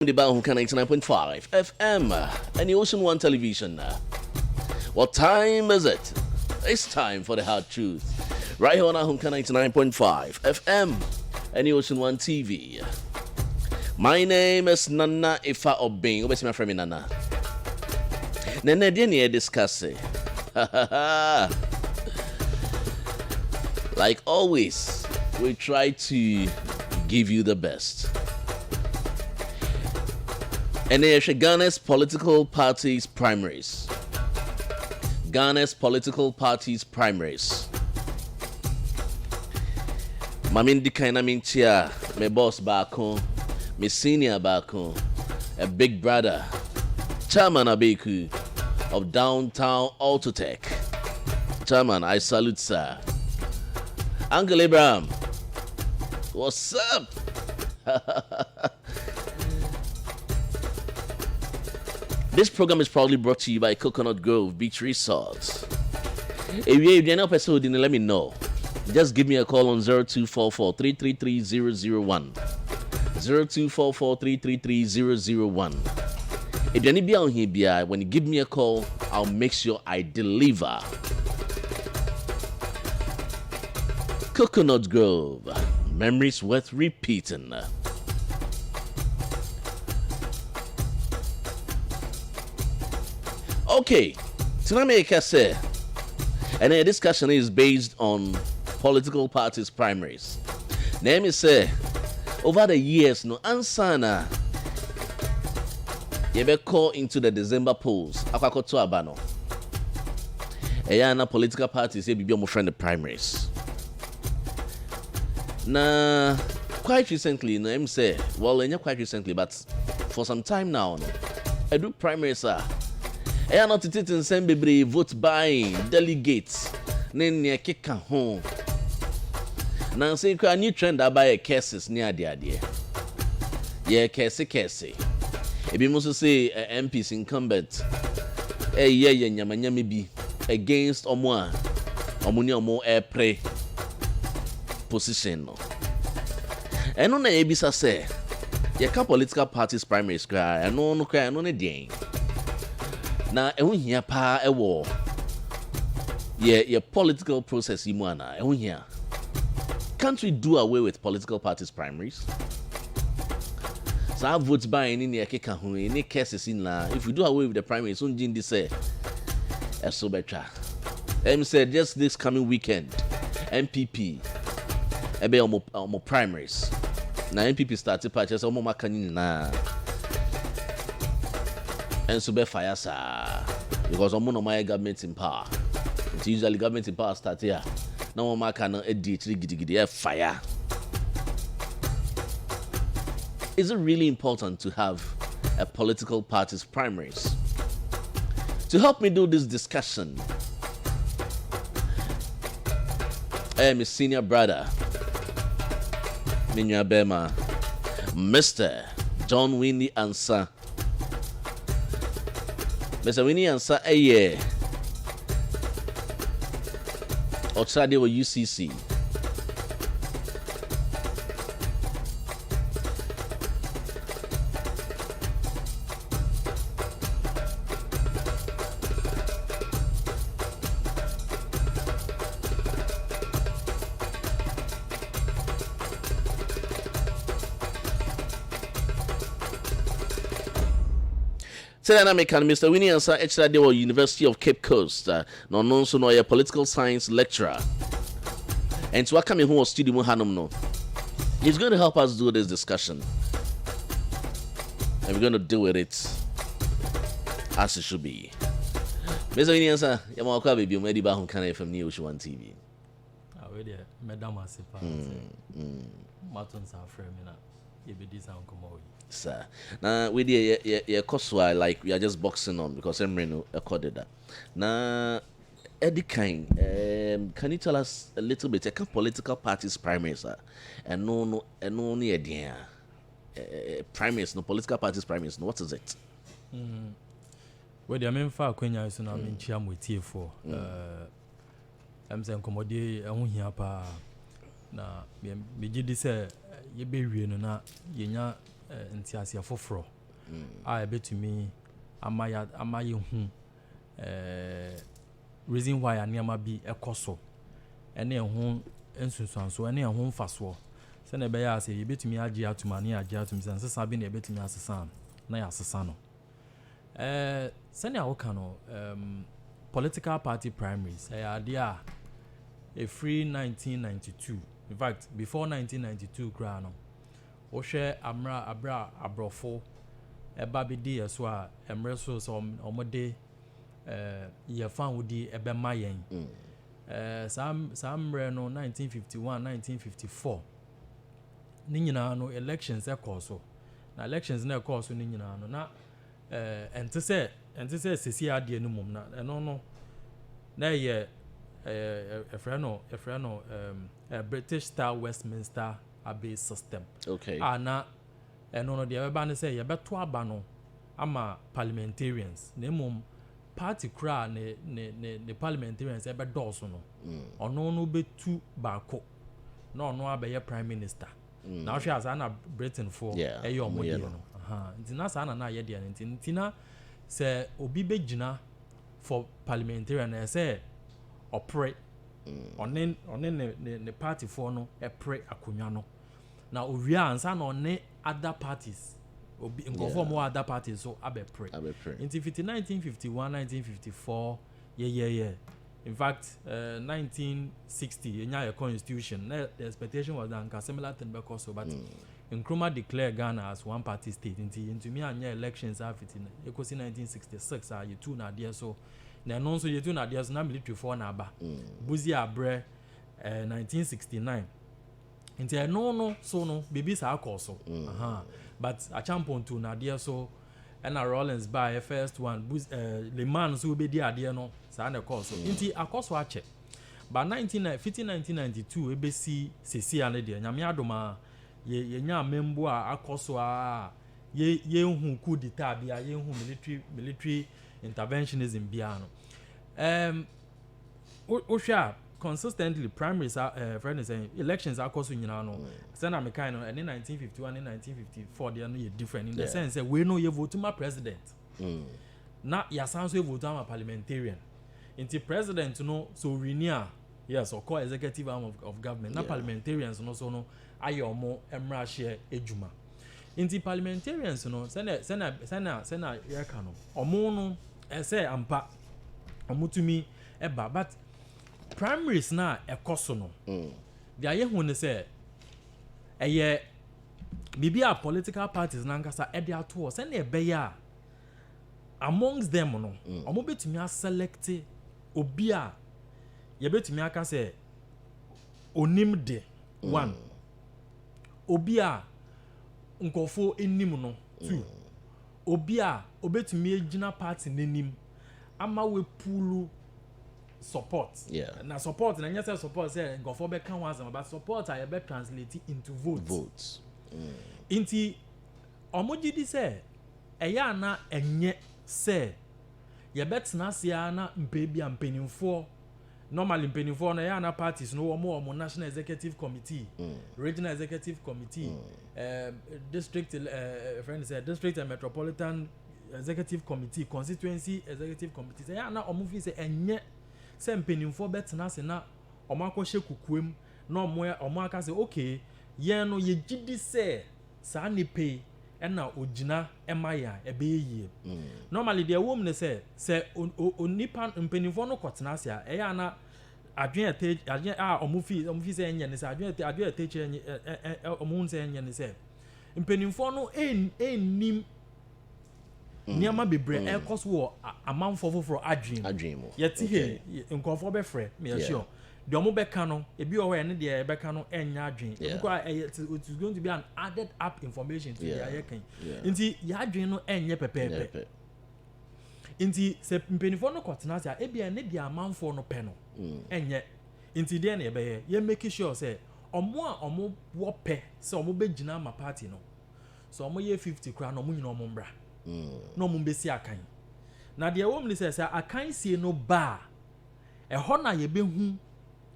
The Bahunka 99.5 FM and the Ocean One Television. What time is it? It's time for the hard truth. Right here on Ahunka 99.5 FM and the Ocean One TV. My name is Nana Effah Obeng. What's my friend Nana? Nana didn't discuss it. Like always, we try to give you the best. And there's Ghana's political parties primaries. Ghana's political parties primaries. Mamin dikaina mintia, my boss bako, my senior bako, a big brother, Chairman Abeku of Downtown Autotech. Chairman, I salute sir. Uncle Abraham, what's up? This program is proudly brought to you by Coconut Grove Beach Resorts. If you're an episode, then let me know. Just give me a call on 0244 333 001. 0244 333 001. If you're any on here, when you give me a call, I'll make sure I deliver. Coconut Grove, memories worth repeating. Okay, tonight I say, and the discussion is based on political parties primaries. Let me say, over the years, no answer na you be call into the December polls. Akwakoto to abano. Eyana political parties say be my friend the primaries. Na quite recently, no, I'm say, well, not quite recently, but for some time now, no, I do primaries. I am not to send baby vote buying delegates. Then you kick a home. Now say a new trend about a cases near the idea. Yeah, case. If you must say MP's incumbent, be against Omo air prey position. And on the Abisa say, you can political parties primaries cry, and no cry, no day. Na ehun hia pa ewo ye political process yi mu ana ehun hia. Can't we do away with political parties primaries? So I vote by any near keka ho any cases in la. If we do away with the primaries, so Jindi say so better. Said just this coming weekend MPP ebe omo primaries. Na MPP started purchase omo makani na. And so be fire sir, because I'm no my government in power. It's usually government in power start here. Now my can edit gidi fire. Is it really important to have a political party's primaries? To help me do this discussion, I am a senior brother, Minya Bema, Mr. John Winnie Ansah. Mr. Winnie answer a year. Or Saturday or UCC. Mr. Winnie Ansah HRD University of Cape Coast. No known so no a political science lecturer. And so I come in who was studying Hanum no. He's going to help us do this discussion. And we're going to deal with it as it should be. Mr. Winnie Ansah, you're my baby, you're ready back on from New Ocean TV. Already, Madam Asipa. Martins are framing up. You be this uncle. Sir, now with the course like we are just boxing on because I'm recorded that. Now, Eddie Kine, can you tell us a little bit? Can political parties primaries and no idea primaries, no political parties primaries. No, what is it? Well, the main fact when I say I'm in Chiam with you for I'm saying commodity and here pa na me did this ye be we no na ye nya ntiasia foforo a ebetumi amaye hu reason why aniama bi ekoso ene ho ensunsuanso ene ho mfaso se na be ya ase yebetumi agi atumani agi atum se sesa bi na ebetumi asesa na ya asesa no se na woka no political party primaries ade a free 1992 in fact before 1992 kra no wo hwe abra abrofo eba bi di yeso a emre so omode ye fan wodi ebe mayen samre no 1951 1954 ni nyina no elections e course na elections na course ni nyina no na ente se sesi ade no mum na eno no na ye Effah British style Westminster Abbey system. Okay. Na no the eba ne say ye beto aba no ama parliamentarians na mum party kra ne parliamentarians ebe dɔɔso no ɔno no betu baako na ɔno abɛyɛ prime minister na hwɛ asa na Britain for ɛyɛ ɔmo die no nti na sa na yɛ die no nti na sɛ obi begina for parliamentarian na sɛ opre ɔne ne party for no epre akonwa no na owia ansa na ɔne other parties obi ngofo mo other parties so abepre in 1951 1954 yeah in fact 1960 enya constitution the expectation was that similar thing because so but Nkrumah declared Ghana as one party state into me anya elections after ekosi 1966 you two na there so na no so you two na there so na military for na aba buzi abre 1969 into no so no baby sa akoso but a champion to na there so and a Rollins by first one Le Mans so be there there no sa na course into akoso ache but 1992 ebesi sesi ane there nyame adoma ye nya membo a akoso a ye hu coup d'etat bia ye hu military interventionism bia no ohwa consistently primaries friend saying elections are course nyina no say na me kind no in 1951 and 1954 they are no different in the sense that we know you vote my president na ya sans we vote my parliamentarian into president no so renew yes or call executive arm of government na parliamentarians no so no ayomo emra share ejuma into parliamentarians no sena yeka no omo no say ampa omutumi eba but primaries na ekoso no the aye hu ne say eye bibia political parties na nkasa e dey ato say na ebeya amongst them no omo betumi select obi a ye betumi aka say onim de one obi a nkofo enim no two obi a obetumi agina party nenim ama we pulu support na support na nyese support say nkofo be kan wan but support I be translate into votes inti omogidi say eya na enye say ye betena sia na mpebia mpenimfo normally mpenimfo na ya na parties no omo national executive committee regional executive committee district friend say district and metropolitan executive committee constituency executive committee say ya na omo fi say enye se mpenimfo betena se na omo akɔhye kukuem na omo aka say okay ye no ye gidi say sa nipe na ogina emaya ebeye normally the woman ne say onipa mpenimfo no kɔtena se a eya na adwen a omo fi say enye ne say adwen ateche enye omo hun say enye ne say mpenimfo no ennim niama bebre ekos wo amanfo foforo adwen mo yeti he nkofo be frɛ me sure the omo beka no ebi o we ne de beka no enya adwen because it is going to be an added up information to the ayekan nti ya adwen no enye pepepe nti se mpenifo no kɔtena sia ebi ne de amanfo no pɛ no enye nti de na ebe ye make sure say omo wo pɛ say omo begina ma party no so omo ye 50 kra no omo nyina omo mbra no omo besi akan na de wo mli say akan sie no ba ɛhɔ na ye behu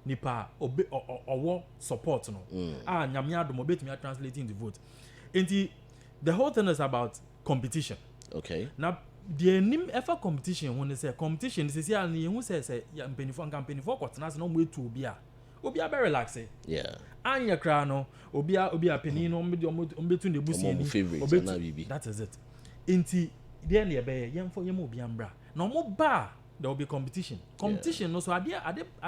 nipa owo support no nyame adom obetumi translate into vote enti the whole thing is about competition. Okay. Now, the name Effah competition when they say competition is here and you say ya company for quotas no way to be very relaxing. Yeah. Anya crano obia penny no between the bussy. That is it. Inti then the bay young for your ambra. No more bar there will be competition. Competition no so at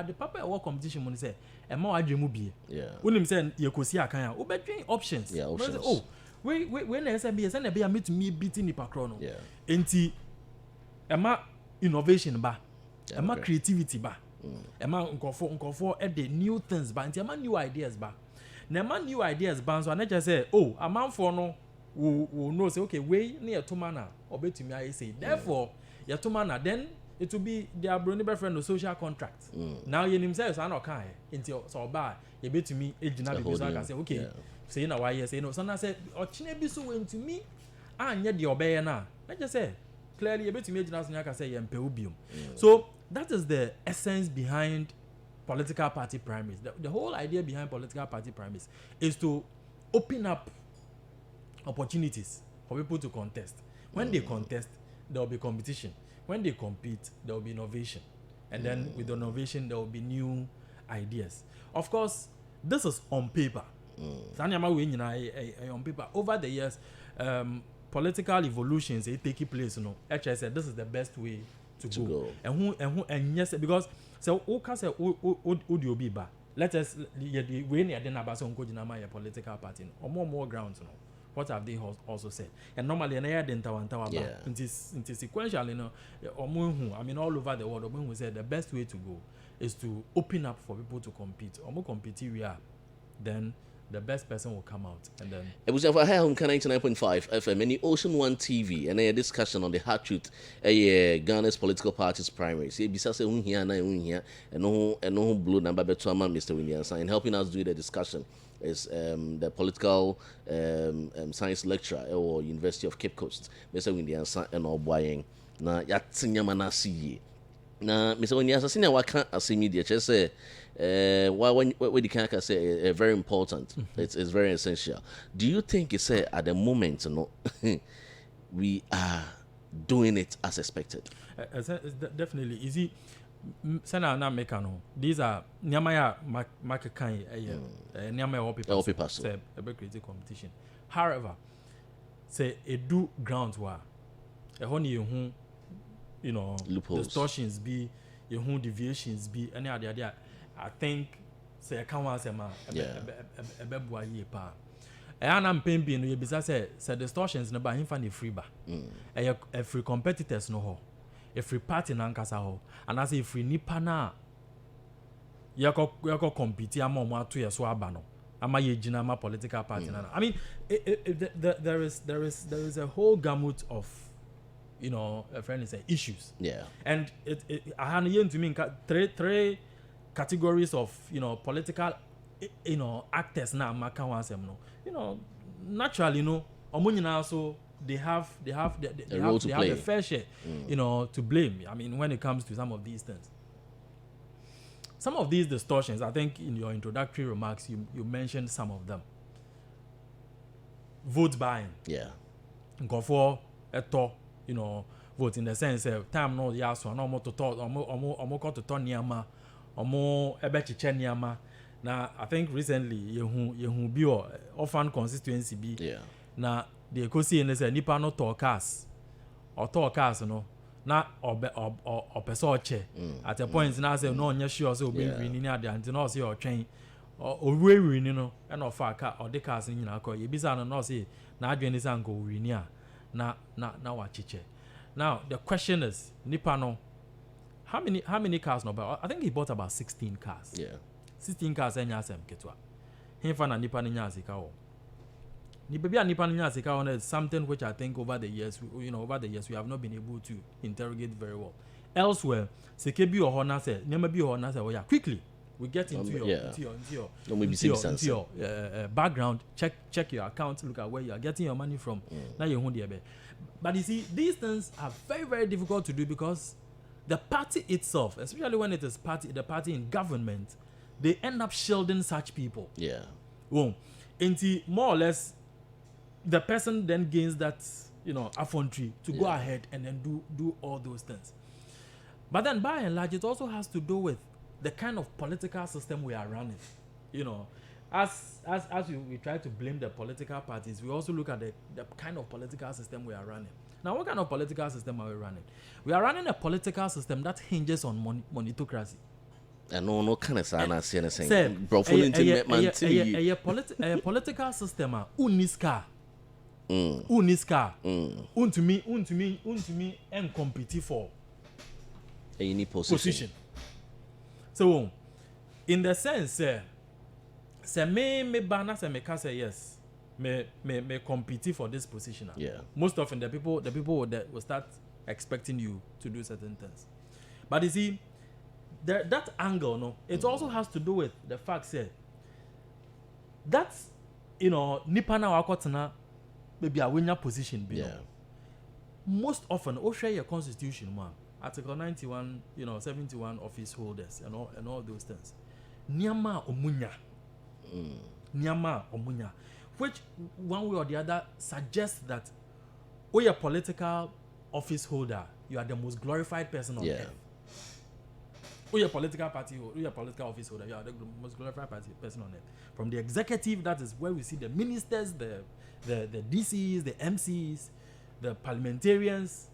the papa or competition when say and more dream be. Yeah. When him say you could see a kind of options. Yeah, options. Oh, when SMB and be a meet me beating the pacrono. Yeah. Inti Emma innovation ba. Yeah, Emma okay. creativity ba. Emma nkofo at the new things ba. Inti Emma new ideas ba. Na Emma new ideas ba so anaja say oh a man for no will know say okay we near to mana or betumi I say therefore ya to mana then it will be their brony friend no social contract. Now you himself say no kan inti so ba you betumi ejina be so aka say okay say na why say no so na say ochine bi so went to me anya de obeye na just say clearly you betumi ejina so aka say yempe obium. So that is the essence behind political party primaries. The whole idea behind political party primaries is to open up opportunities for people to contest. When they contest, there will be competition. When they compete, there will be innovation. And then with innovation, there will be new ideas. Of course, this is on paper. On paper. Over the years, political evolutions take place. Actually, I said this is the best way to go. And yes, because so let us we need a political party or more grounds. What have they also said? And normally, it is sequential, I mean, all over the world, we said the best way to go is to open up for people to compete. Or more compete, then the best person will come out. And then it was over here on 99.5 FM and the Ocean One TV and a discussion on the hard truth. Ghana's political parties primaries. Besides, and no blue number between Mr. Williams and helping us do the discussion is the political science lecturer or University of Cape Coast, Mr. Williams and Oboyeng. Na yatsinyamana siye. Na Mr. Williams, I waka as media just say when the can say very important. It's very essential. Do you think it's at the moment we are doing it as expected? Definitely. Easy. Sana na mekano. These are nyamaya makakai nyamaya all people say a creative competition. However, say a do grounds wa a honey loopholes, distortions be your deviations be any other. I think say a can was a man a bebwa ye pa. And I'm paying being you bisa say distortions no by him find a free bar. A free competitors no ho. A free party nankasa ho. And as a free nipa na yako compete ama mo atu yeso abano. Ama ye jina ma political party na. I mean there is a whole gamut of a friend is issues. Yeah. And I had to mean three categories of political actors now naturally also they have a fair share to blame. I mean when it comes to some of these things, some of these distortions, I think in your introductory remarks you mentioned some of them. Vote buying, go for a talk, vote in the sense of time no yaso no more to talk or to turn niama or more ebechiche niama. Now I think recently you be orphan constituency be na the kosi in say nipa no talk cars or talk cars na or person che at a point now say no nya sure so be winning at the anti no say or train or we winning and of car or the cars in na call you bisa no say na adwene san go winning na wachiche. Now the question is nipa no how many cars no buy? I think he bought about 16 cars. 16 cars enya asem ketwa. Himfa na nipa nya asika wo. Nipa bia nipa nya asika wo is something which I think over the years we have not been able to interrogate very well. Elsewhere, seke bi o na say, nyama bi o na say, quickly we get into your background, check your account, look at where you are getting your money from. Now you hold there. But you see, these things are very, very difficult to do because the party itself, especially when it is the party in government, they end up shielding such people. Yeah. Well, more or less, the person then gains that, affrontry to go ahead and then do all those things. But then by and large, it also has to do with the kind of political system we are running. As we try to blame the political parties, we also look at the kind of political system we are running. Now, what kind of political system are we running? We are running a political system that hinges on monetocracy. And no kind of sana saying A political system uniska. Untumi and compete for any position. So, in the sense, say me banner say me can say yes, me compete for this position. Yeah. Most often the people will start expecting you to do certain things. But you see, that angle, it also has to do with the fact that nipa na wakotena maybe a winner position be. Yeah. Most often, share your constitution, man. Article 91, 71 office holders and all those things. Nyama omunya. Nyama omunya. Which one way or the other suggests that you're a political office holder, you are the most glorified person on earth. You're a political party holder, you're a political office holder, you are the most glorified person on earth. From the executive, that is where we see the ministers, the DCs, the MCs, the parliamentarians.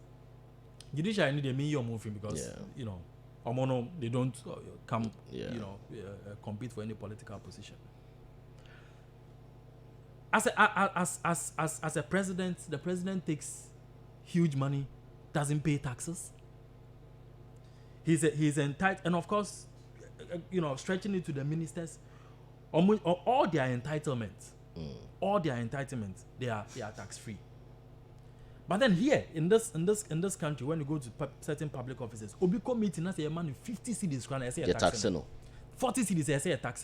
Judiciary need a million moving because Omono, they don't come compete for any political position. As a president, the president takes huge money, doesn't pay taxes. He's entitled, and of course, stretching it to the ministers, all their entitlements, they are tax free. But then here in this country, when you go to certain public offices, Obiko meeting, I say a man with 50 cedis, I say a tax. 40 cedis, I say a tax.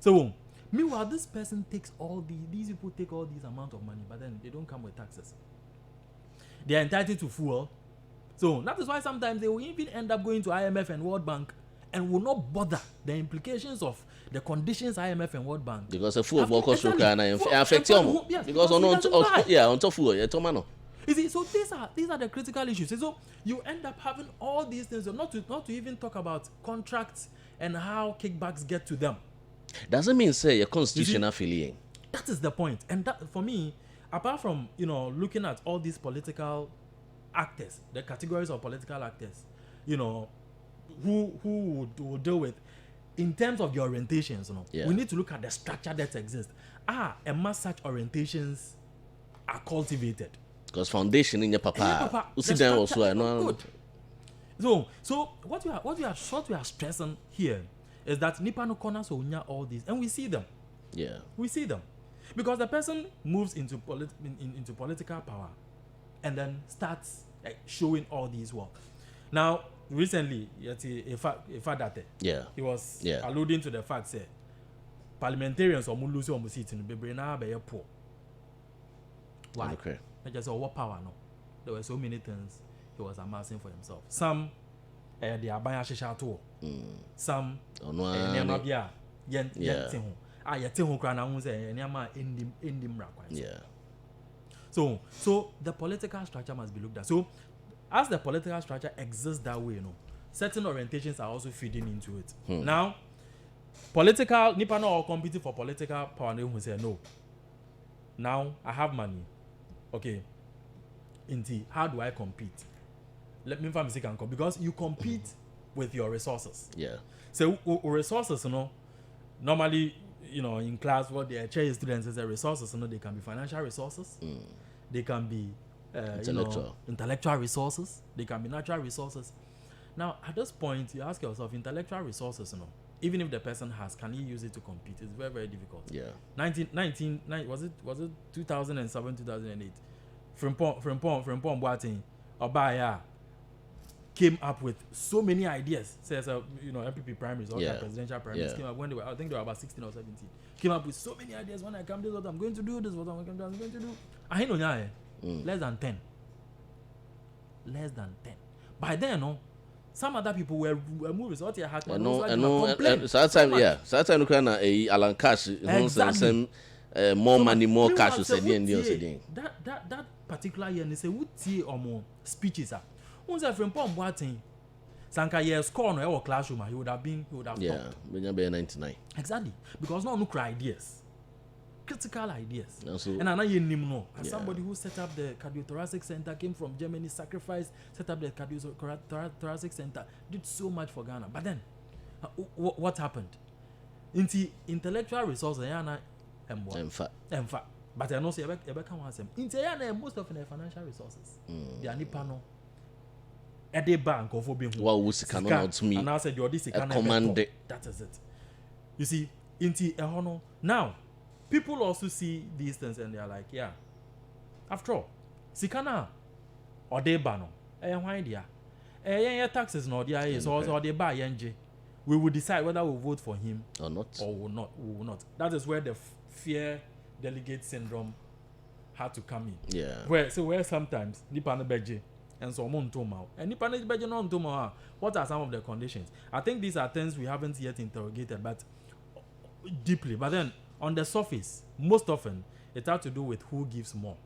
So meanwhile, this person takes these people take all these amount of money, but then they don't come with taxes. They are entitled to fuel. So that is why sometimes they will even end up going to IMF and World Bank and will not bother the implications of the conditions IMF and World Bank. Because the fuel workers will affect them. Because on top fuel, you see, so these are the critical issues. So you end up having all these things, not to even talk about contracts and how kickbacks get to them. Doesn't mean say your constitutional affiliate. That is the point. And that, for me, apart from looking at all these political actors, the categories of political actors, who would deal with in terms of the orientations, we need to look at the structure that exists. And must such orientations are cultivated. Because foundation in your papa. So what we are stressing here is that Nipa no corners will all these, and we see them. Yeah, we see them because the person moves into political power, and then starts showing all these work. Now, recently, Effah Date, he was alluding to the fact that parliamentarians or lose or seat in Bebrena be poor. Why? Okay. Not just what power, no. There were so many things he was amassing for himself. Some they are buying shisha too. Some Nemabia Yentin. Yetin Krana who say Nyama Indim Rakwa. Yeah. So the political structure must be looked at. So as the political structure exists that way, certain orientations are also feeding into it. Now, political Nipa no competing for political power, they will say no. Now I have money. Okay. Inti, how do I compete? Let me find a because you compete with your resources. Yeah. So resources, normally, in class, what they teach students is resources. They can be financial resources. They can be intellectual resources. They can be natural resources. Now, at this point, you ask yourself, intellectual resources, even if the person has, can he use it to compete? It's very, very difficult. Yeah. Was it 2007, 2008? Frimpong Boateng, Obaya came up with so many ideas. Says MPP primaries or presidential primaries came up when I think they were about 16 or 17. Came up with so many ideas. When I come, this is what I'm going to do. This is what I'm going to do. I know less than 10. Less than 10. By then, some other people were moving. So what you had so that time, Alan Cash, exactly. more So, money, more meanwhile, cash. You say, said the wotie, saying. that particular year, they say wotie omo speeches are. Once I from Pom Boateng, Sanka year score no our classroom, he would have Yeah, stopped. maybe 99. Exactly, because no cry ideas, critical ideas. Also, And I know as somebody who set up the cardiothoracic center, came from Germany, sacrificed, set up the cardiothoracic center, did so much for Ghana. But then, what happened? Into intellectual resources, in fact, but I know say ebe kan wan sem. Into most of the financial resources, they are nipa no. Ede bank of obi hu. what was cannot to me? And I said the this can command. That is it. You see, into a now, people also see these things and they are like, yeah. After all, sikana or de ba no. Why dia? Taxes no dia is also or de ba yenje. We will decide whether we vote for him or not. We will not. That is where the fear delegate syndrome had to come in. Yeah. Where sometimes nipa na beje and so on toma. And nipa na beje no toma. What are some of the conditions? I think these are things we haven't yet interrogated, but deeply. But then on the surface, most often it has to do with who gives more.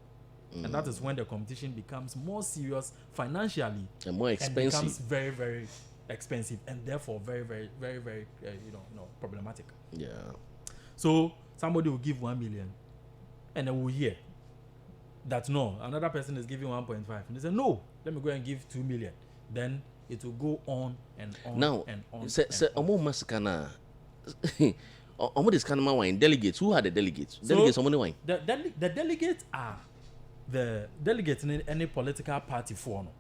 And that is when the competition becomes more serious financially and more expensive. And becomes very, very expensive and therefore very, very, very, very, problematic. Yeah. So somebody will give 1 million, and then we'll hear that no, another person is giving 1.5, and they say no, let me go and give 2 million. Then it will go on and on now, and on. Say Omo Maskana. Omo this kind of wine delegates. Who are the delegates? Delegates Omo wine. The delegates are the delegates in any political party for no.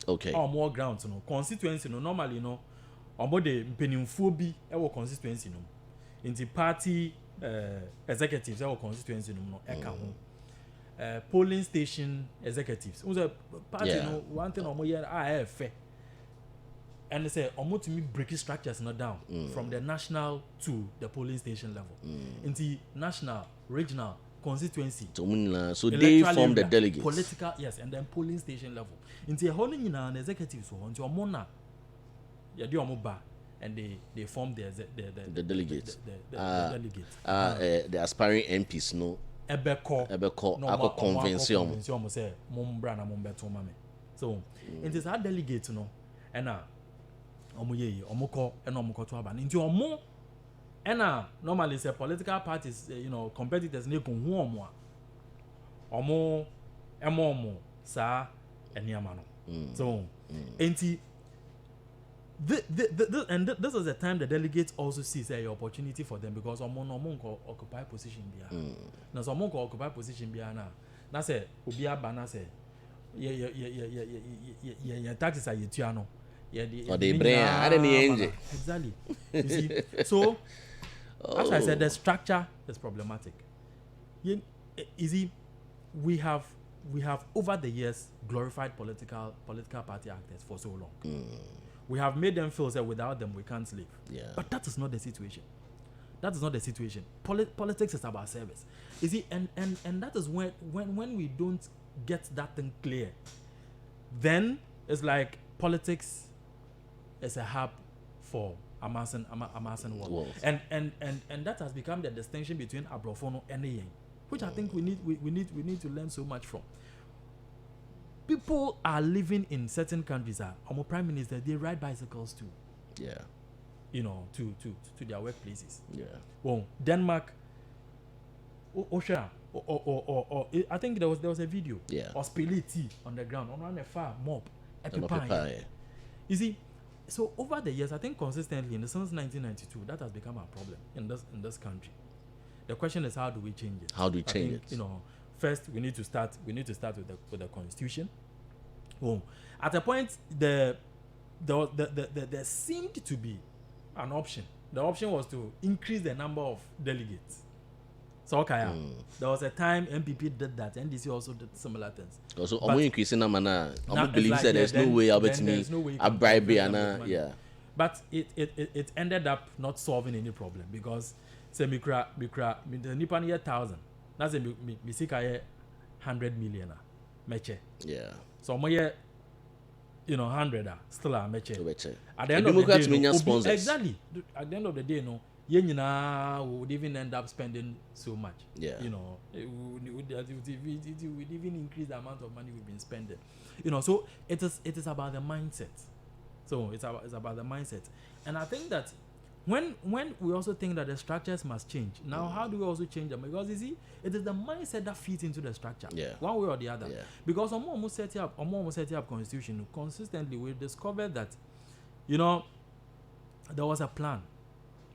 Okay. Or more grounds, constituency, normally, about the mpenimfuo bi ewo constituency no. Into party executives ewo constituency no eka ho. Polling station executives. Who's party one thing omo here fair. And they say omo to me breaking structures not down from the national to the polling station level. Into national, regional, constituency. So they form the delegates. Political, yes, and then polling station level. Into a whole an executives so into a mona. Yeah, do omoba and they form the delegates. The delegates. The aspiring MPs no. Ebeko no, convention. Say mumbra na mumbeto mame. So it is our delegates no. And omo ye omoko and omoko to aba. Into omo and normally say political parties competitors ne kun hu omo omo sa eniama no. So enti this is the time the delegates also sees a opportunity for them because omo occupy position bia. Na so omo occupy position bia na say obi aba na say ye taxes are yetua no. Or they bring exactly. You see, so as I said, the structure is problematic. You see, we have over the years glorified political party actors for so long. We have made them feel that without them we can't live. Yeah. But that is not the situation. That is not the situation. Politics is about service. You see, and that is when we don't get that thing clear, then it's like politics is a hub for amassing wealth. And that has become the distinction between Abrofono and Yen, which I think we need to learn so much from. People are living in certain countries. Our prime minister, they ride bicycles too. Yeah. To their workplaces. Yeah. Well, Denmark, I think there was a video. Yeah. Or spilly tea on the ground on a far mob. Yeah. You see, so over the years, I think consistently since 1992, that has become a problem in this country. The question is, how do we change it? How do we change it? First we need to start with the constitution. Oh, at a point there seemed to be an option. The option was to increase the number of delegates. So there was a time MPP did that, NDC also did similar things. Also, increasing number now. Believe that there's no way about me. A bribe yeah. But it ended up not solving any problem because say mikra the nipa near 1,000. That's a misika 100 million meche. Yeah. So mo 100 still a meche. At the end of the day, sponsors. exactly. At the end of the day, we would even end up spending so much. Yeah. You know, it would even increase the amount of money we've been spending. You know, so it is about the mindset. So it's about the mindset. And I think that when we also think that the structures must change, now how do we also change them? Because you see, it is the mindset that feeds into the structure, one way or the other. Yeah. Because almost setting up constitution consistently, we discovered that, you know, there was a plan,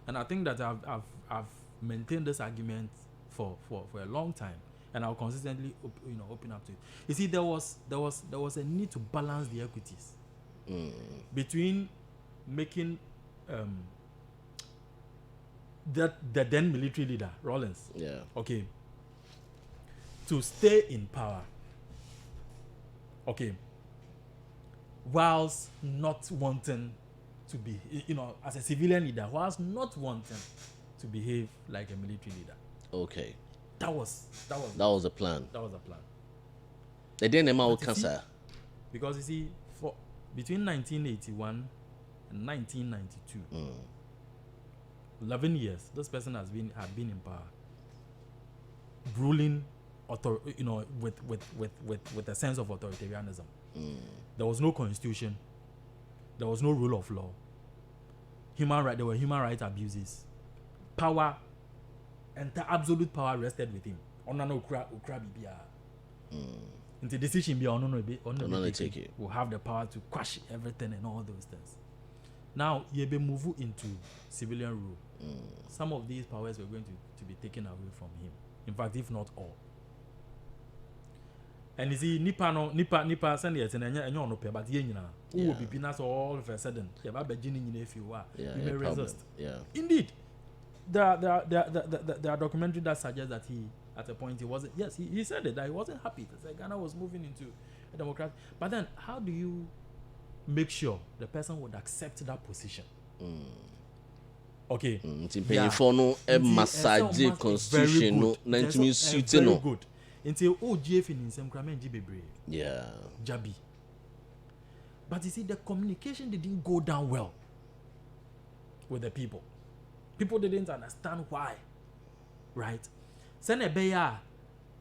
and I think that I've maintained this argument for a long time, and I'll consistently open up to it. You see, there was a need to balance the equities between making the then military leader Rawlings, okay, to stay in power, okay, whilst not wanting to be, as a civilian leader, whilst not wanting to behave like a military leader. Okay. That was the plan. That was the plan. They didn't know cancer. Because you see, for between 1981 and 1992, 11 years, this person had been in power, ruling with a sense of authoritarianism. There was no constitution. There was no rule of law. There were human rights abuses. Power, and the absolute power rested with him. The decision be take it. Will have the power to quash everything and all those things. Now you be moved into civilian rule. Some of these powers were going to be taken away from him. In fact, if not all. And you see, nipa send it and you're no pay, but you will be peanuts all of a sudden. You may resist. Yeah. Indeed, there are documentaries that suggest that he, at a point, he wasn't. Yes, he said it, that he wasn't happy. That Ghana was moving into a democracy. But then, how do you make sure the person would accept that position? Okay. For no massage constitution no very good. Until GF in some bebre. Yeah. Jabi. But you see, the communication didn't go down well with the people. People didn't understand why. Right? Senebeya,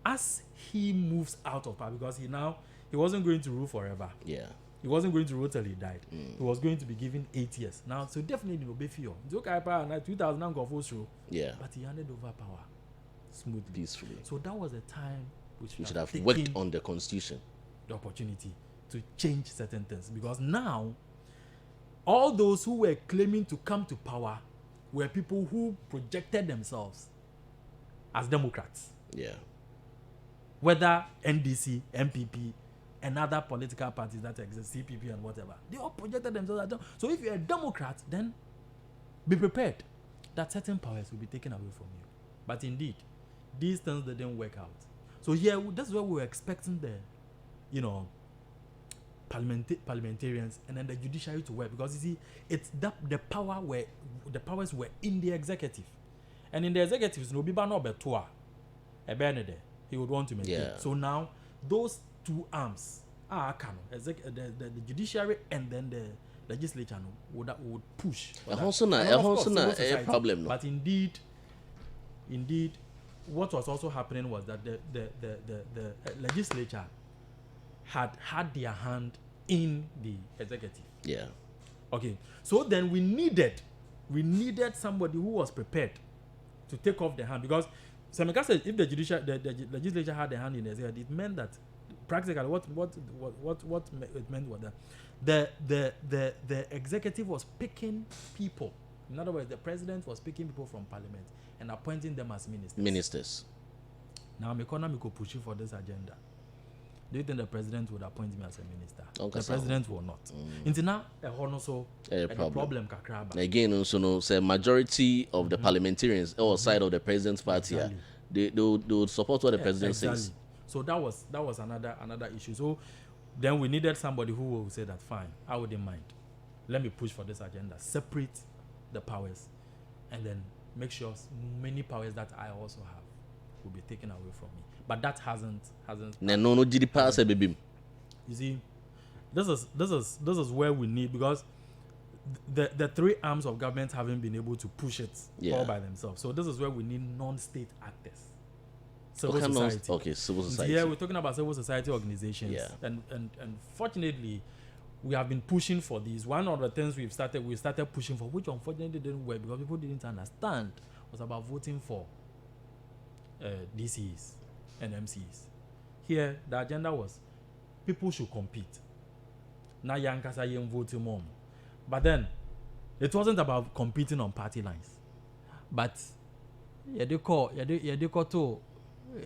as he moves out of power, because he wasn't going to rule forever. Yeah. He wasn't going to rule till he died. He was going to be given 8 years. Now, so definitely no befio. It's okay, power 2000 go full through. Yeah. But he handed over power smoothly, peacefully. So that was a time which we should have worked on the constitution. The opportunity to change certain things, because now all those who were claiming to come to power were people who projected themselves as Democrats. Yeah. Whether NDC, MPP, and other political parties that exist, CPP and whatever, they all projected themselves as Democrats. So if you're a Democrat, then be prepared that certain powers will be taken away from you. But indeed, these things didn't work out. So here, that's where we were expecting the, parliamentarians and then the judiciary to work, because you see, it's that the powers were in the executive, and in the executives, no biba no betua, he would want to maintain. Yeah. So now those two arms are the judiciary and then the legislature would push. Also a problem. But indeed, what was also happening was that the legislature had their hand in the executive. Yeah. Okay. So then we needed somebody who was prepared to take off the hand, because Semeka said if the legislature had a hand in the executive, it meant that practically what it meant was that the executive was picking people. In other words, the president was picking people from parliament and appointing them as ministers. Now, I'm pushing for this agenda. Do you think the president would appoint me as a minister? The president will not. Until now, a problem. Again, also, say majority of the parliamentarians outside of the president's party, they would support what the president says. So that was another issue. So then we needed somebody who will say that, fine, I wouldn't mind. Let me push for this agenda. Separate the powers, and then make sure many powers that I also have will be taken away from me. But that hasn't. You see, this is where we need, because the three arms of government haven't been able to push it Yeah. all by themselves. So this is where we need non-state actors. Civil Okay, society. okay, civil And society. here we're talking about civil society organizations. Yeah. And fortunately, we have been pushing for these. One of the things we started pushing for, which unfortunately didn't work because people didn't understand, was about voting for DCs and MCs. Here, the agenda was people should compete. Now, Yankasa Yen voting more. But then, it wasn't about competing on party lines. But, yeah, they call to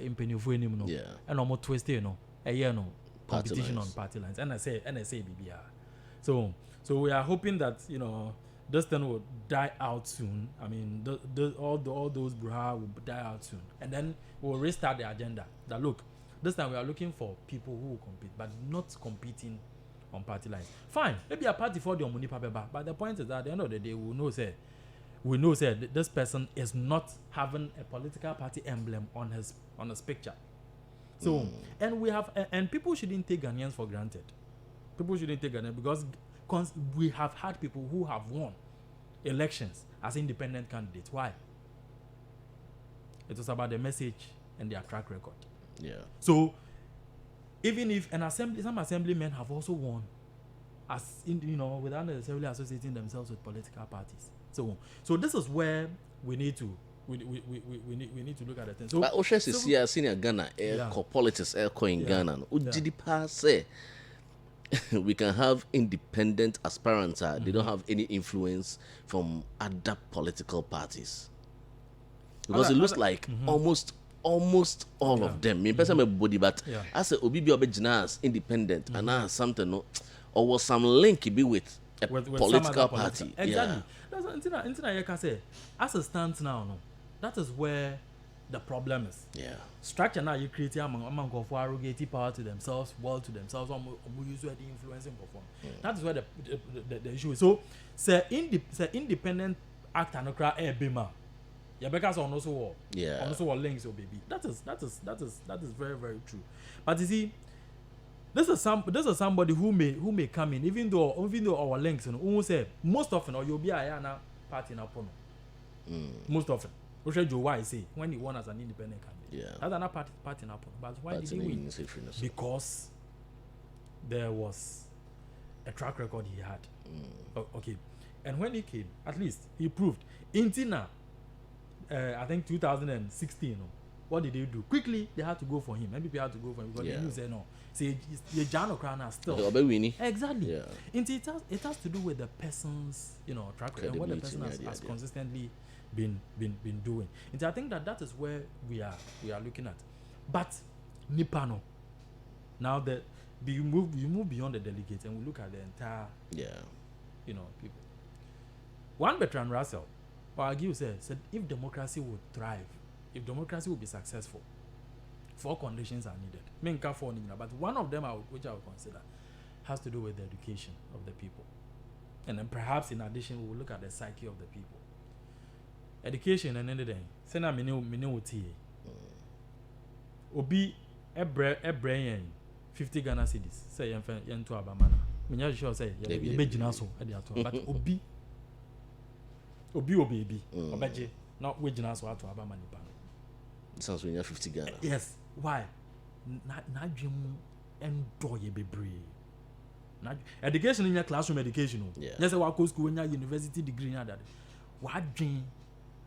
impenifo him, no. Yeah. And almost twist, you know, a year, no. Party Competition lines. on party lines. And I say BBR. So we are hoping that, you know, this thing will die out soon. I mean, all those brouhaha will die out soon. And then we'll restart the agenda. That look, this time we are looking for people who will compete, but not competing on party lines. Fine, maybe a party for the money paper, but the point is that at the end of the day, we know say this person is not having a political party emblem on his picture. So and people shouldn't take Ghanaians for granted. People shouldn't take Ghanaians because we have had people who have won elections as independent candidates. Why? It was about the message and their track record. Yeah. So even if some assemblymen have also won, without necessarily associating themselves with political parties. So this is where we need to we need to look at the thing. So, but Oshes is here, senior Ghana, politics, in Ghana. Ujidipa say we can have independent aspirants. They don't have any influence from other political parties because it looks like almost all of them. Me personally, body, but as a Obi Obejinas independent and something or was some link be with a political party. Exactly. That's what I can say. As it stands now, that is where the problem is. Yeah. Structure now you create among of arrogating power to themselves, world to themselves, or usually influencing perform. That is where the issue is. So, say independent actor no cry bima. Yeah, because on also links, oh baby. That is very, very true. But you see, this is somebody who may come in, even though our links, who say most often or you'll be a party na pono. Most often. Which Joe why say when he won as an independent candidate. Yeah. That's another party na pono. But why did he win? Because there was a track record he had. Okay. And when he came, at least he proved. Intina, I think 2016, what did they do? Quickly, they had to go for him. Many people had to go for him because they knew say no. Say Jano Krana still. Exactly. Yeah. It has to do with the person's, track record and what the person has consistently been doing. And I think that is where we are looking at. But Nipano. Now that you move beyond the delegates and we look at the entire people. One veteran Russell, or argue said if democracy would thrive, if democracy would be successful, 4 conditions are needed. But one of them which I would consider has to do with the education of the people. And then perhaps in addition we will look at the psyche of the people. Education and anything. Sena minute Obi a brain 50 Ghana cedis. Say yen to Abamana. Minya sure say ye be jinaso at the but Obi baby. Obeje not we jinaso at Abamani ban. Sounds when you have 50 Ghana. Yes. Why? Na dream enjoy ye be education in your classroom education. Yes, I go school in your university degree na that. What dream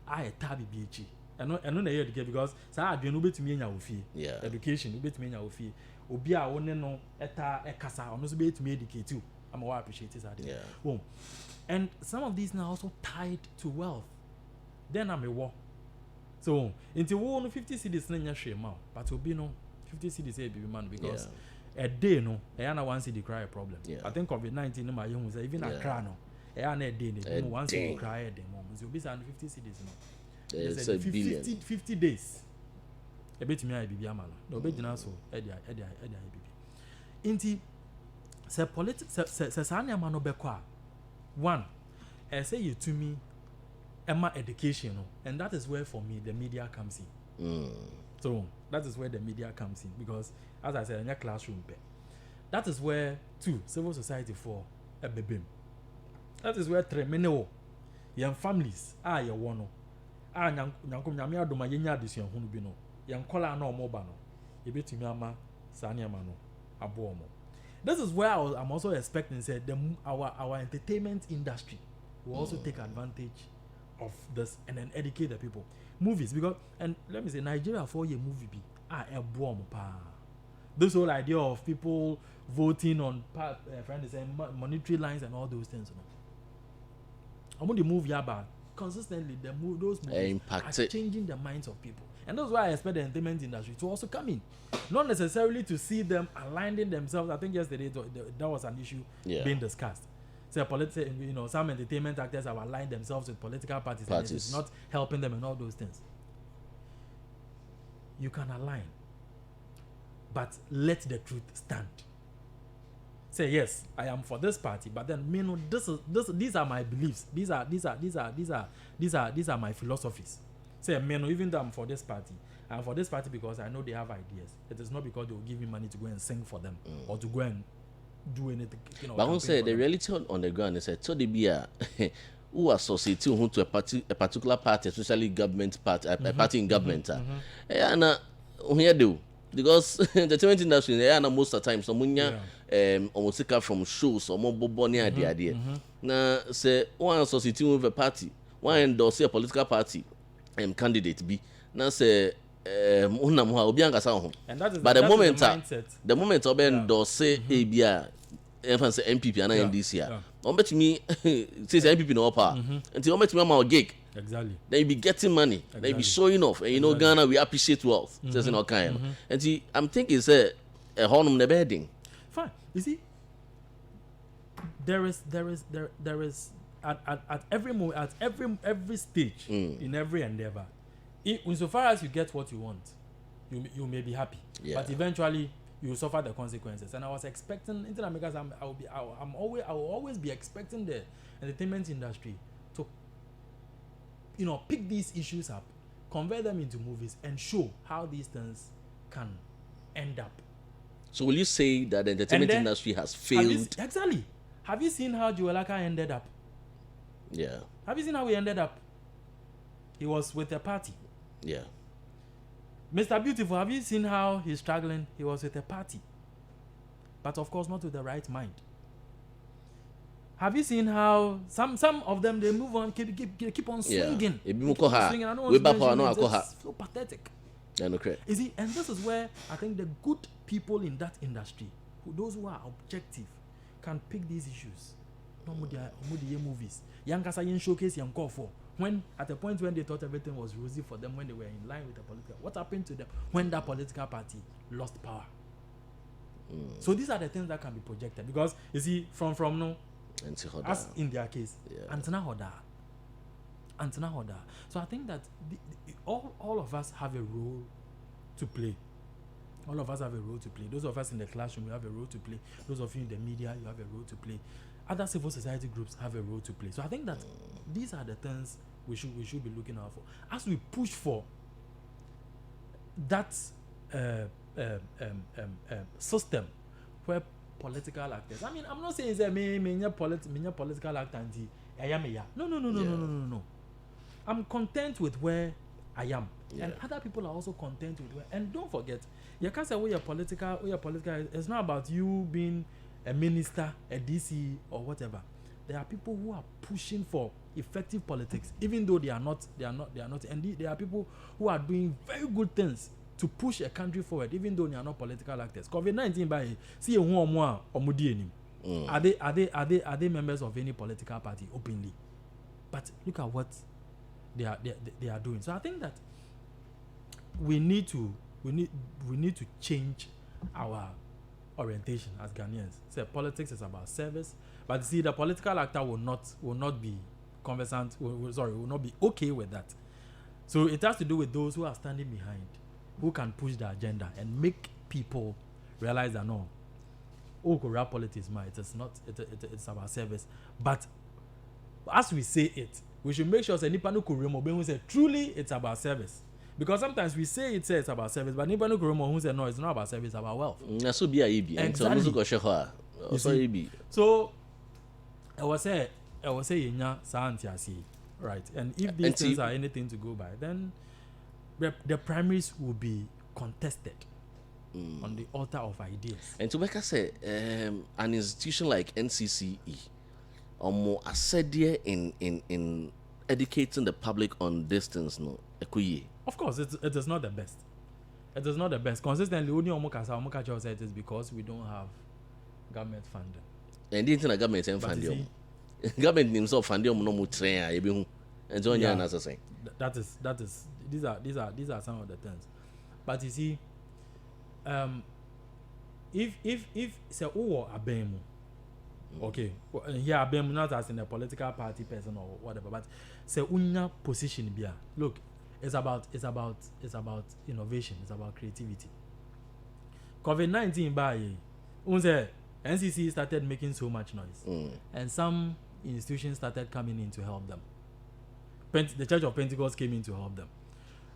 I tabi BH. And no na educate because sa adwen no betumi nya wo fie. Education no betumi nya wo fie. Obi a won no eta ekasa ono so betumi educate you. I'm wa appreciate it that. Oh. And some of these now also tied to wealth. Then I'm a war. So, into one 50 cities na nya hwe ma, but obi no 50 cities e be man because a day no e na one city cry a problem. I think COVID-19 no ma you say even Accra no e na a day no one city cry a day mo. So obi say 50 cities no. It's a billion. 50 days. E betimi ayi bibia ma no. Na obi gina so e dia bibi. Inti se politics se sanya ma no be kwa. One, I say you to me Emma education, and that is where for me the media comes in. So that is where the media comes in because, as I said, in your classroom, that is where civil society for a baby. That is where tremendo young families are your one. Ah, nyanko nyame adoma yenya adesua hunu bi no. Yan kola na omo ba no. Ebetumi ama sanya ma no abo omo. This is where I'm also expecting say our entertainment industry will also take advantage of this and then educate the people. Movies, because, and let me say, Nigeria 4-year movie be a bomb pa. This whole idea of people voting on friend say monetary lines and all those things. I'm going to move about consistently. Those movies are changing the minds of people, and that's why I expect the entertainment industry to also come in, not necessarily to see them aligning themselves. I think yesterday that was an issue being discussed. So some entertainment actors have aligned themselves with political parties. And it's not helping them and all those things. You can align, but let the truth stand. Say yes, I am for this party, but then these are my beliefs. These are my philosophies. Say even though I'm for this party, I'm for this party because I know they have ideas. It is not because they will give me money to go and sing for them or to go and do anything. But I say the reality on the ground is that so they be who associate who to a particular party, especially government party, a party in government. And here do because the entertainment industry, most of the time, someone almost from shows or more bonny idea. Now say one associate with a party, one endorse a political party candidate be. Now say and that is, but the moment I endorse ABR. Say MPP and NDC. On bet me says MPP no power. Until on bet me my gig. Exactly. Then you be getting money. Then you be showing off. And you know Ghana we appreciate wealth. Says all kind. And see, I'm thinking it's a honum the bedding. Fine. You see, there is at every moment, at every stage in every endeavor. Insofar as you get what you want, you may be happy. But eventually you will suffer the consequences. And I was expecting because I will always be expecting the entertainment industry to pick these issues up, convert them into movies, and show how these things can end up. So will you say that the entertainment industry has failed? Exactly. Have you seen how Joelaka ended up? Yeah. Have you seen how he ended up? He was with a party. Yeah. Mr. Beautiful, have you seen how he's struggling? He was with a party. But of course not with the right mind. Have you seen how some of them, they move on, keep on swinging? It's so pathetic. You see, and this is where I think the good people in that industry, those who are objective, can pick these issues. No movies. Yankasa showcase young call for. When at a point when they thought everything was rosy for them, when they were in line with the political, what happened to them when that political party lost power? So these are the things that can be projected, because you see, from no, as in their case, Antina Hoda. So I think that all of us have a role to play. All of us have a role to play. Those of us in the classroom, you have a role to play. Those of you in the media, you have a role to play. Other civil society groups have a role to play. So I think that these are the things we should be looking out for as we push for that system where political actors. I mean, I'm not saying that me political actor No. I'm content with where I am, and other people are also content with where. And don't forget, you can't say you're political. It's not about you being a minister, a DC, or whatever. There are people who are pushing for effective politics, even though they are not. And there are people who are doing very good things to push a country forward, even though they are not political actors. COVID-19 by see who or more or Are they members of any political party openly? But look at what they are doing. So I think that we need to change our orientation as Ghanaians. So politics is about service, but see, the political actor will not be conversant. Will not be okay with that. So it has to do with those who are standing behind, who can push the agenda and make people realize that no, Korea politics, it's not. It's about service. But as we say it, we should make sure that Nipanu Kuremo who say truly it's about service. Because sometimes we say it's about service, but Nipanu Kuremo who say no, it's not about service, it's about wealth. Exactly. So I was saying, I will say inya saantiasi, right? And if these things are anything to go by, then the primaries will be contested on the altar of ideas. And to make us say, an institution like NCCE, or more assedia in educating the public on distance, no, of course, it is not the best. It is not the best. Consistently, only Omoka said it is because we don't have government funding. And the internet government and funding. Government himself funding no more train. And so yeah, that's saying. That is these are some of the things. But you see, if say Abemu, okay, here Abemu not as in a political party person or whatever, but say unya position bia. Look, it's about innovation, it's about creativity. COVID-19 by NCC started making so much noise, and some institutions started coming in to help them. The Church of Pentecost came in to help them.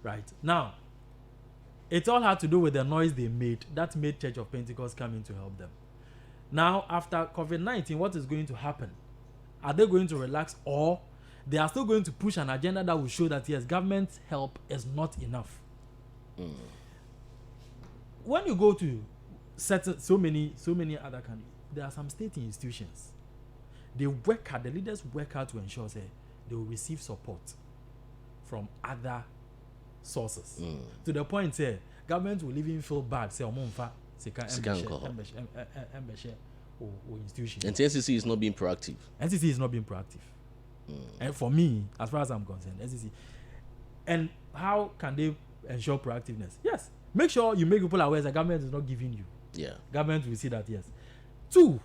Right now, it all had to do with the noise they made that made Church of Pentecost come in to help them. Now, after COVID-19, what is going to happen? Are they going to relax, or they are still going to push an agenda that will show that yes, government help is not enough? When you go to so many other countries, there are some state institutions. They work hard. The leaders work hard to ensure say they will receive support from other sources. To the point say government will even feel bad. Say institution. And NCC is not being proactive. NCC is not being proactive. And for me, as far as I'm concerned, NCC. And how can they ensure proactiveness? Yes, make sure you make people aware that government is not giving you. Yeah, government will see that. Yes. 2,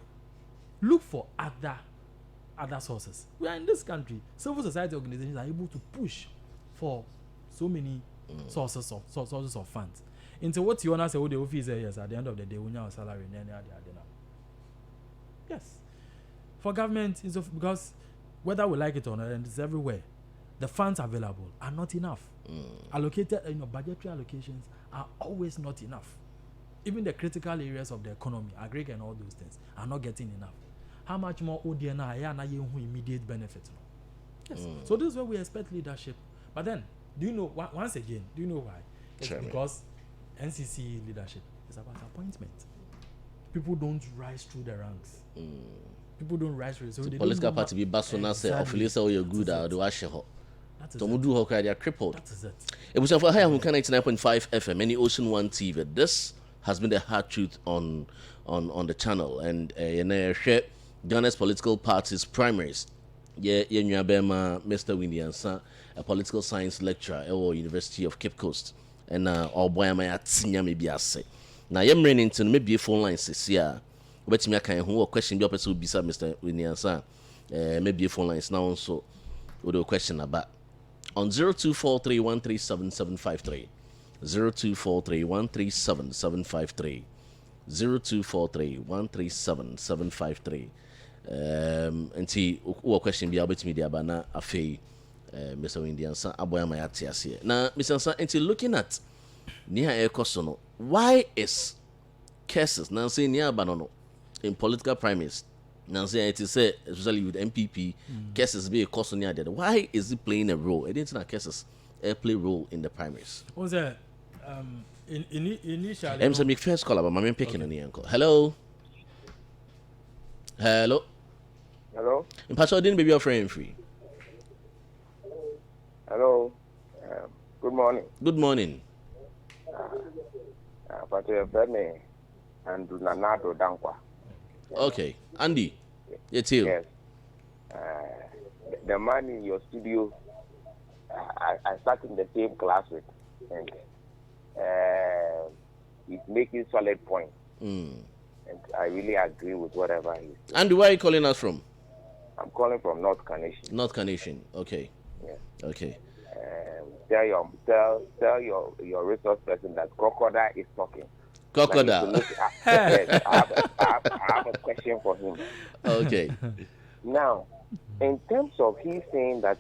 look for other sources. We are in this country. Civil society organizations are able to push for so many sources of funds. Into what you want to say, what the office is, yes, at the end of the day, we have salary and then yes. For government, because whether we like it or not, and it's everywhere, the funds available are not enough. Allocated, budgetary allocations are always not enough. Even the critical areas of the economy, agri and all those things, are not getting enough. How much more ODNI immediate benefit? Yes. So this is where we expect leadership. But then, do you know, once again, do you know why? It's because NCC leadership is about appointment. People don't rise through the ranks. People don't rise through. So the political party be basona say officially say you're good at the wash ho. So we do how they are crippled. That is it. It was for higher 99.5 FM, any Ocean One TV. This has been the hard truth on the channel, and share Ghana's political parties primaries. Yeah, Mr. Winnie Ansa, a political science lecturer at the University of Cape Coast, and our boy my senior maybe I say. Now I'm running to maybe a phone line says yeah. But me can who question your person will be Mr. Winnie Ansa. Maybe a phone lines now also with a question about on 0243137753. 0243137753. 0243137753. And see what question be able to me the abana afe Mr. Indian San aboya my atiase. Now Mr. San until looking at near air cosono, why is cases now say near abanono in political primaries? Now say it is especially with MPP cases be a cost near there. Why is it playing a role? It didn't cases play a role in the primaries. What's that? Initially, I'm some first call about my picking on the uncle. Hello. Hello. Hello. In Pastor didn't be your friend free. Hello. Good morning. Good morning. Pastor Femi and Nanato Dankwa. Okay, Andy. It's you. Yes. The man in your studio, I sat in the same class with, and he's making solid points. And I really agree with whatever he's saying. Andy, where are you calling us from? I'm calling from North Carnation. North Carnation. Okay. Yes. Okay. Tell your resource person that Crocodile is talking. Crocodile. Yes, I have a question for him. Okay. Now, in terms of he saying that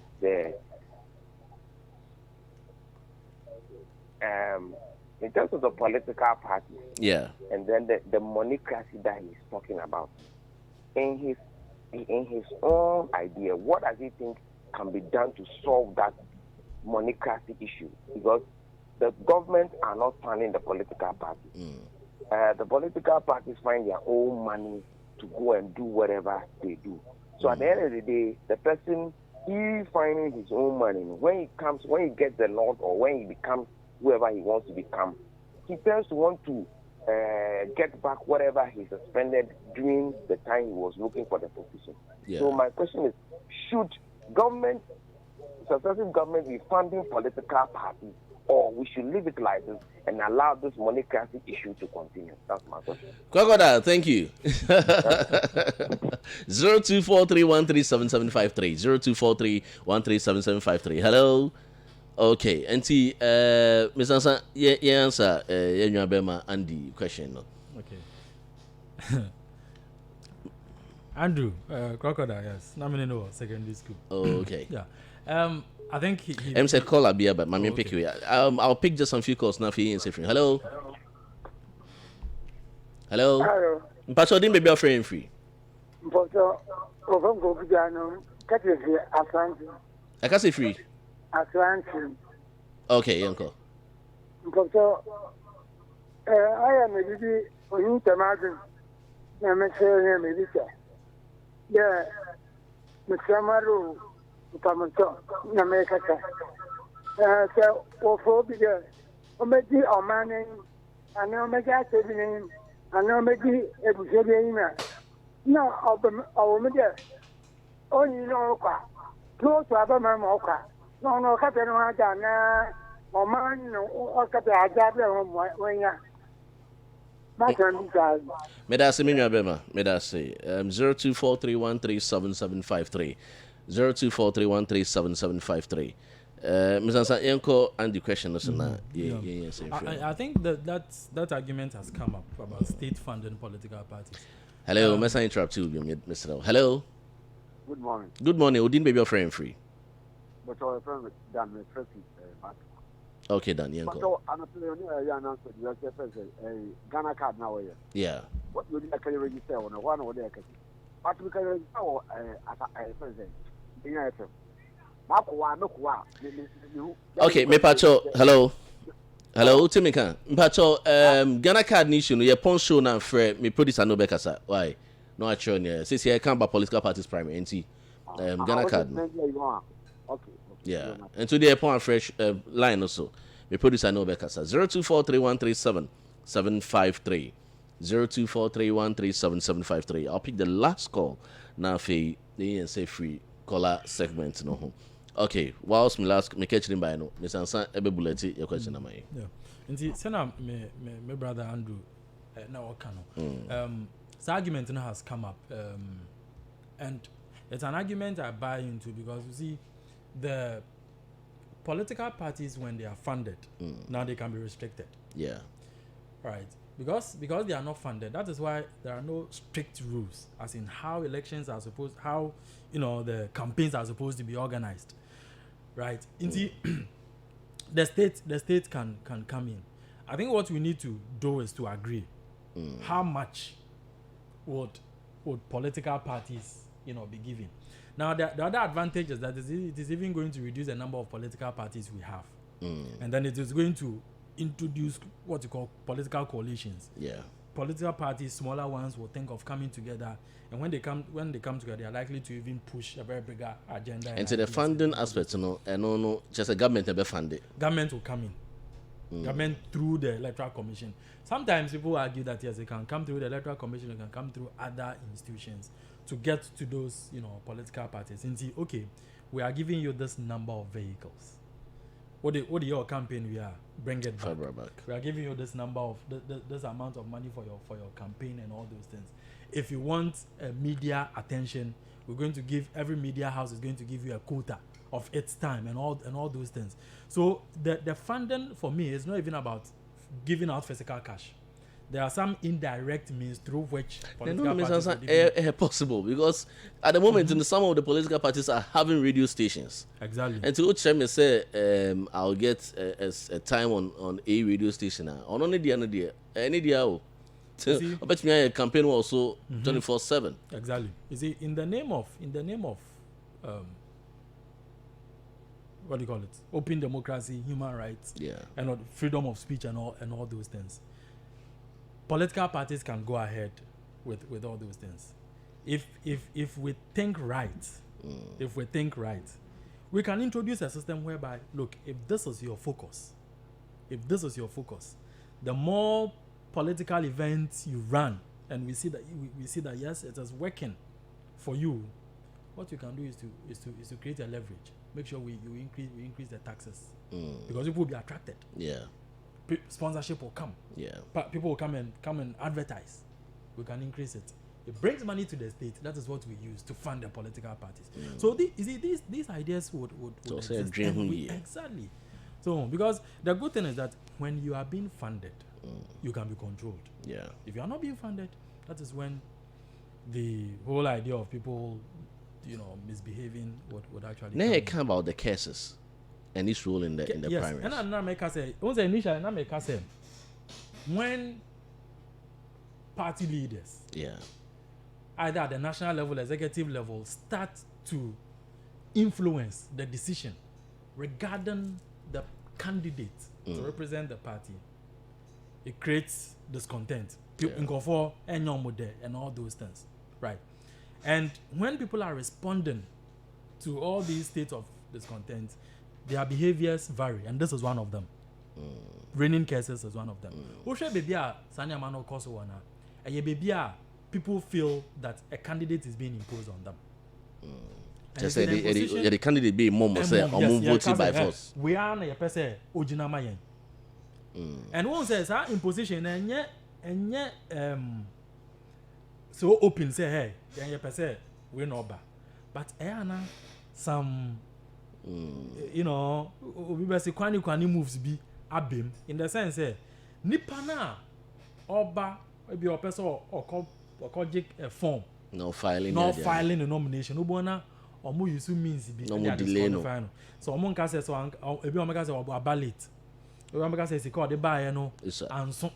in terms of the political party, yeah, and then the monocracy that he's talking about, in his in his own idea, what does he think can be done to solve that monocracy issue? Because the government are not funding the political parties. The political parties find their own money to go and do whatever they do. So at the end of the day, the person, he finding his own money. When he gets the Lord, or when he becomes whoever he wants to become, he tends to want to get back whatever he suspended during the time he was looking for the position. Yeah. So my question is, should successive government be funding political parties, or we should leave it like this and allow this monocracy issue to continue? That's my question. Crocodile, thank you. 0243137753. 0243137753. Hello. Okay, and see, Miss Ansa, yeah, answer, Bema Andy question. No? Okay. Andrew, Crocodile, yes. Nominal secondary school. Okay. Yeah. I think he I'm say call Abia, but Mammy pick you. I'll pick just some few calls now for you and say free. Hello. Hello. Hello. Pastor didn't be offering free. But from Gopijano, Catholic Atlantic. I can say free. Atlantic. Okay, uncle. But I am a baby for you to imagine. I'm a saying, maybe. Yeah, Mr. Maru, Tamato, Nameka. So, for bigger, Omegi or Manning, and Omega saving, and Omegi Ebusiana. No, our media. Only no, close to Abama Moka. No, Captain Wagana, or man, or Captain Ajabla, when you. Medasi Minya Bema, Medasi 0243137753. 0243137753. Ms. Ansa Yanko and the question is now. I think that argument has come up about state funding political parties. Hello, may I interrupt you, Mr. Hello. Good morning. Good morning. Udin baby friend free. But our friend Dan me first okay, Dan Yanko. So I'm a player announced the Ghana card now. Yeah. What would you actually register on one or the other? But we can register as a president. Okay, me pacho. Hello. Hello, Timika. Pacho, Ghana card nation, your pon show na free me produce no bekasa. Why? No actually, since here can't be political parties primary NT. Ghana card. Okay. Yeah. And today upon fresh line also. Me produce no bekasa. 0243137753. 0243137753. I'll pick the last call. Now fe the say free caller segment no. Okay, whilst me catch him by no. Miss Ansa ebe bullet your question am I. Yeah. Nti sena me brother Andrew na wakano. This argument has come up and it's an argument I buy into because you see the political parties when they are funded now they can be restricted. Yeah. Right. Because they are not funded. That is why there are no strict rules as in how elections are supposed, how the campaigns are supposed to be organized. Right. Indeed, the state can come in. I think what we need to do is to agree how much would political parties be given. Now the other advantage is that it is even going to reduce the number of political parties we have, and then it is going to introduce what you call political coalitions. Yeah. Political parties, smaller ones, will think of coming together, and when they come together, they are likely to even push a very bigger agenda. And to the funding aspect, no, just a government will fund it. Government will come in. Government through the Electoral Commission. Sometimes people argue that yes, they can come through the Electoral Commission, they can come through other institutions to get to those, political parties. And see, okay, we are giving you this number of vehicles. What do your campaign we are? Bring it back. We are giving you this number of this amount of money for your campaign and all those things. If you want media attention, we're going to give every media house is going to give you a quota of its time and all those things. So the funding for me is not even about giving out physical cash. There are some indirect means through which political parties are possible because at the moment some of the political parties are having radio stations. Exactly. And to which me say I'll get a time on a radio station. On any day. bet me a campaign also 24/7. Exactly. You see, in the name of what do you call it? Open democracy, human rights, and freedom of speech and all those things. Political parties can go ahead with all those things. If we think right, we can introduce a system whereby, look, if this is your focus, the more political events you run, and we see that yes, it is working for you, what you can do is to create a leverage. Make sure we increase the taxes because people will be attracted. Yeah. Sponsorship will come. Yeah. People will come and advertise. We can increase it. It brings money to the state. That is what we use to fund the political parties. So these ideas would also exist. A dream Exactly. So because the good thing is that when you are being funded, you can be controlled. Yeah. If you are not being funded, that is when the whole idea of people, misbehaving would actually. Now I come about the cases and its role in the yes. primaries. And I make us say, when party leaders, either at the national level, executive level, start to influence the decision regarding the candidate to represent the party, it creates discontent. And all those things, right? And when people are responding to all these states of discontent, their behaviors vary, and this is one of them. Raining cases is one of them. People feel that a candidate is being imposed on them. Just say the candidate be mom say voted by force. We are na yepese ojinama yen. And one says imposition enye so open say hey yen yepese we no ba. But na some we be say kwani moves be abem in the sense nipa na oba ebi opese okojik a form no filing the nomination ubona omo use means be no delay no. So omo nka say so ebi omo ka say obo ballot ebi omo ka say secure the buy no and so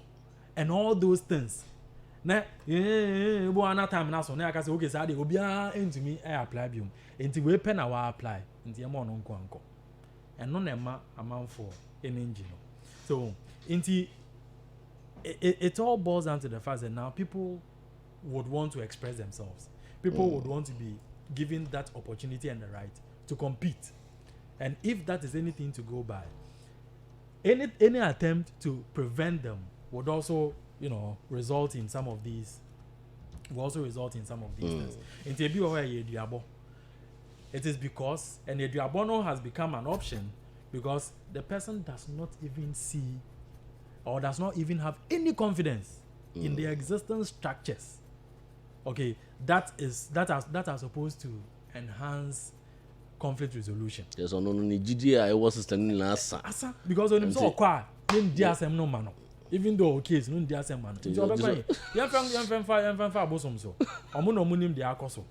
and all those things na ebi ana time na so na ka say okay say dey obi a entumi apply biom enti we pen na wa apply enti e mo no nko and no na ma amount energy no. So enti it all boils down to the fact that now people would want to express themselves. People would want to be given that opportunity and the right to compete. And if that is anything to go by, any attempt to prevent them would also, result in some of these. Things. It is because Eduabono has become an option because the person does not even see or does not even have any confidence in the existing structures. Okay, that are supposed to enhance conflict resolution. Yes, no Nigeria I was standing last. Because when so kwa in DSM no man. Even though case no DSM man. You bosom so. Omo no munim dey akoso.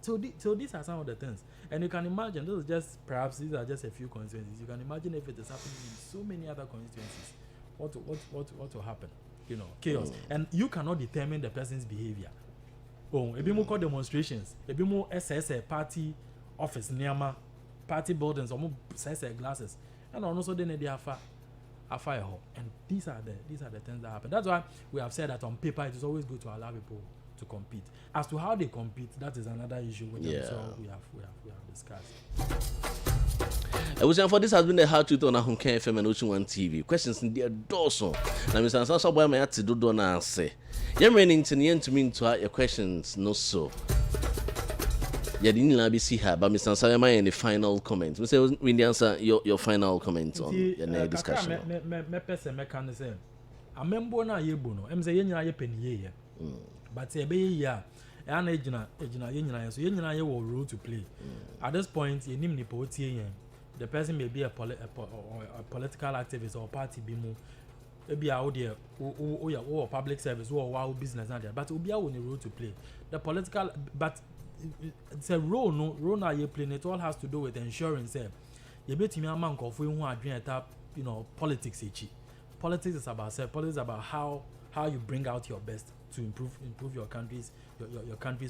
So these are some of the things. And you can imagine, these are just a few constituencies. You can imagine if it is happening in so many other constituencies, what will happen? Chaos. And you cannot determine the person's behavior. Ebi mo call demonstrations, ebi mo SSA party office nearma, party buildings, or mo SSA glasses, and also then they are fire. And these are the things that happen. That's why we have said that on paper it is always good to allow people to compete. As to how they compete, that is another issue which we have discussed. I was saying for this has been the How to on Ahunke FM and Ocean One TV. Questions in the doorso. Now, Mr. Sansa boy, my to do na say. You're running to the end to me to your questions, no so. You didn't be see her, but Mr. Sansa, am I any final comments? Mr. We answer your final comments on your discussion. Me person me can say. I remember na yebu no. Em say yenyina ye penny ye. But say be ye and ejina so yenyina ye wo role to play. At this point, you nim ni potie the person may be a political activist or party bimu. Maybe out there or public service or wow business and but we are on a role to play. The political but it's a role now you playing. It all has to do with ensuring say you bet me a man of who are doing politics politics is about self. Politics is about how you bring out your best to improve your country's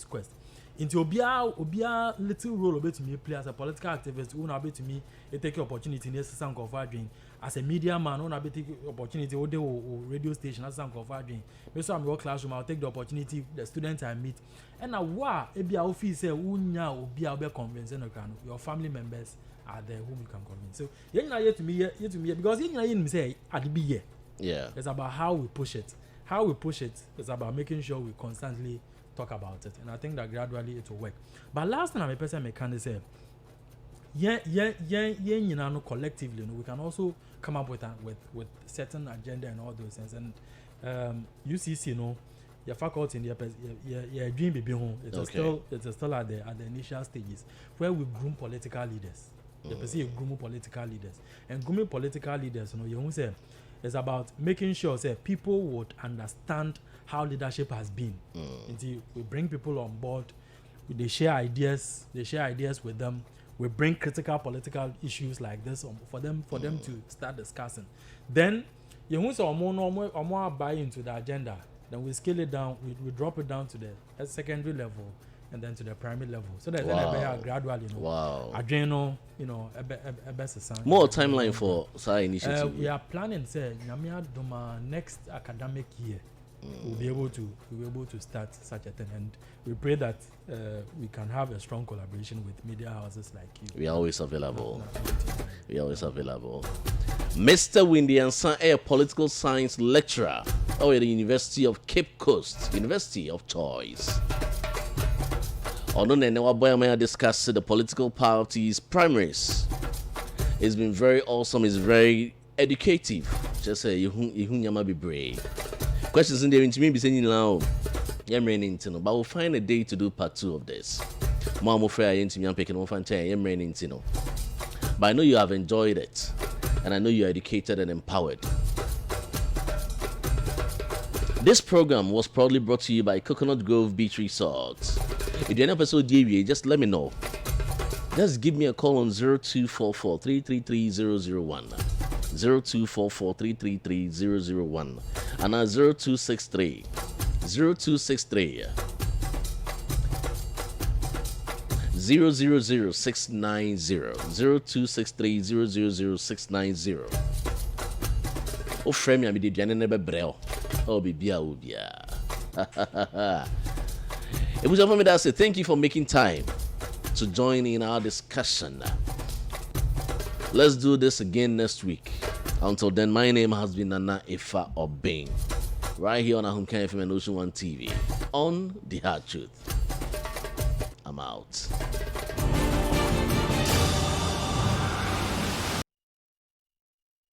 quest. Into obia little role obey to me play as a political activist. Who now be to me take opportunity in some converging as a media man. Who now be take opportunity or radio station as some converging. Maybe I'm your classroom. I'll take the opportunity. The students I meet, and now what? Ebia office say unya obia obe convince your family members are there whom you can convince. So yet to me because you say I'd be here. Yeah. It's about how we push it. How we push it is about making sure we constantly talk about it, and I think that gradually it will work. But last time I'm a person can say, collectively, we can also come up with certain agenda and all those things. And UCC, your faculty in your dream be home. It is still at the initial stages where we groom political leaders. You groom political leaders, and grooming political leaders, you won't say. It's about making sure people would understand how leadership has been. Until we bring people on board, they share ideas with them. We bring critical political issues like this for them to start discussing. Then you want to buy into the agenda. Then we scale it down. We drop it down to the secondary level and then to the primary level. So that then gradually, adrenal, a best sign. More timeline for Sai initiative. We are planning, say, next academic year, we'll be able to start such a thing, and we pray that we can have a strong collaboration with media houses like you. We are always available. Mr. Windy and Son, a political science lecturer at the University of Cape Coast, University of Choice. On discuss the political parties primaries. It's been very awesome. It's very educative. Just say you be brave. Questions in there into me be saying now. But we'll find a day to do part 2 of this. Mama fair into me picking off and telling. But I know you have enjoyed it, and I know you're educated and empowered. This program was proudly brought to you by Coconut Grove Beach Resorts. If you're an episode DVA, just let me know. Just give me a call on 0244 333 001. 0244 333 001. And 0263 0263 000690. 0263 000690. Oh, frame me, I be the never brel. Oh, be bia. It was for me that I say thank you for making time to join in our discussion. Let's do this again next week. Until then, my name has been Nana Effah Obeng, right here on Ahunkai FM and Ocean One TV on The Hard Truth. I'm out.